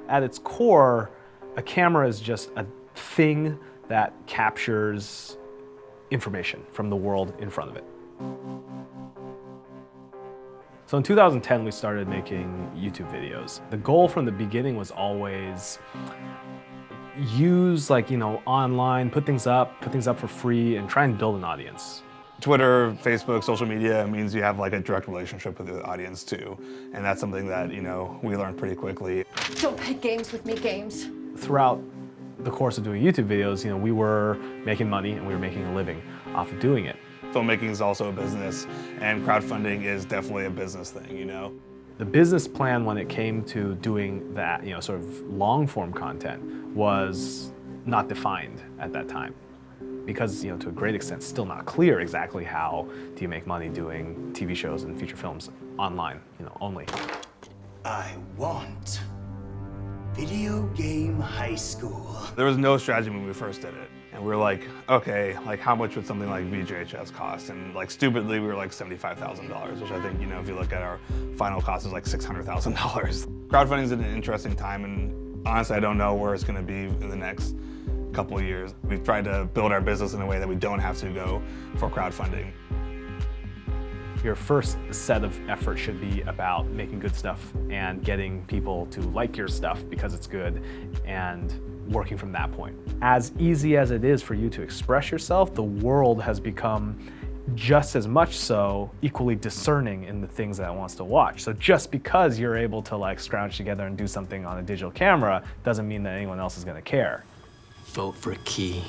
At its core, a camera is just a thing that captures information from the world in front of it. So in 2010, we started making YouTube videos. The goal from the beginning was always use online, put things up for free and try and build an audience. Twitter, Facebook, social media means you have a direct relationship with the audience too. And that's something that, we learned pretty quickly. Don't play games with me, games. Throughout the course of doing YouTube videos, we were making money and we were making a living off of doing it. Filmmaking is also a business, and crowdfunding is definitely a business thing, The business plan when it came to doing that, sort of long-form content was not defined at that time. Because, to a great extent, still not clear exactly how do you make money doing TV shows and feature films online, only. I want video game high school. There was no strategy when we first did it. And we were like, okay, how much would something like VJHS cost? And stupidly, we were like $75,000, which I think, if you look at our final cost is like $600,000. Crowdfunding is an interesting time, and honestly, I don't know where it's gonna be in the next couple of years. We've tried to build our business in a way that we don't have to go for crowdfunding. Your first set of effort should be about making good stuff and getting people to like your stuff because it's good and working from that point. As easy as it is for you to express yourself, the world has become just as much so equally discerning in the things that it wants to watch. So just because you're able to scrounge together and do something on a digital camera doesn't mean that anyone else is gonna care. Vote for Key.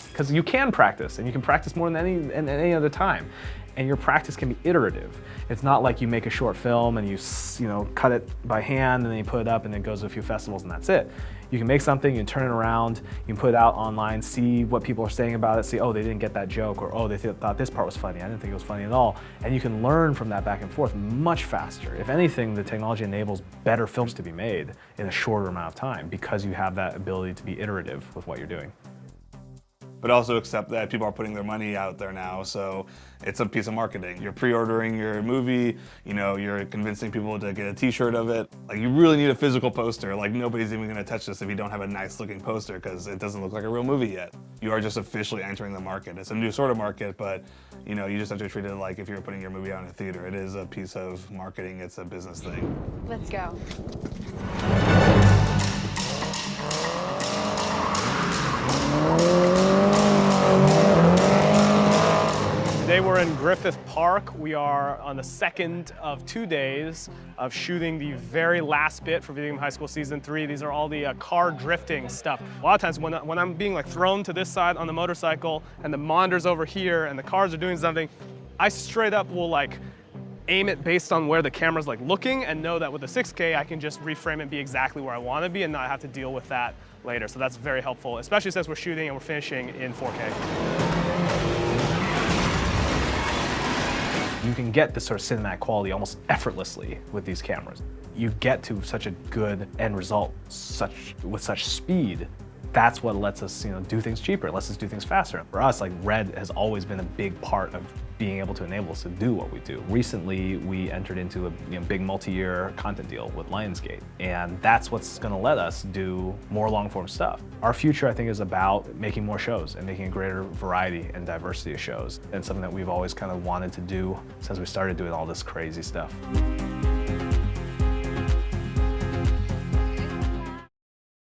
Because you can practice, and you can practice more than any other time. And your practice can be iterative. It's not like you make a short film and you cut it by hand and then you put it up and it goes to a few festivals and that's it. You can make something, you can turn it around, you can put it out online, see what people are saying about it, see, oh, they didn't get that joke, or oh, they thought this part was funny, I didn't think it was funny at all. And you can learn from that back and forth much faster. If anything, the technology enables better films to be made in a shorter amount of time because you have that ability to be iterative with what you're doing. But also accept that people are putting their money out there now, so it's a piece of marketing. You're pre-ordering your movie, you're convincing people to get a t-shirt of it. You really need a physical poster. Nobody's even gonna touch this if you don't have a nice looking poster because it doesn't look like a real movie yet. You are just officially entering the market. It's a new sort of market, but you just have to treat it like if you're putting your movie out in a theater. It is a piece of marketing, it's a business thing. Let's go. Today we're in Griffith Park. We are on the second of 2 days of shooting the very last bit for Video Game High School Season 3. These are all the car drifting stuff. A lot of times when I'm being thrown to this side on the motorcycle and the monitor's over here and the cars are doing something, I straight up will aim it based on where the camera's looking and know that with the 6K I can just reframe it, be exactly where I want to be and not have to deal with that later. So that's very helpful, especially since we're shooting and we're finishing in 4K. You can get this sort of cinematic quality almost effortlessly with these cameras. You get to such a good end result with such speed. That's what lets us do things cheaper, lets us do things faster. For us, RED has always been a big part of being able to enable us to do what we do. Recently, we entered into a big multi-year content deal with Lionsgate, and that's what's gonna let us do more long-form stuff. Our future, I think, is about making more shows and making a greater variety and diversity of shows, and something that we've always kind of wanted to do since we started doing all this crazy stuff.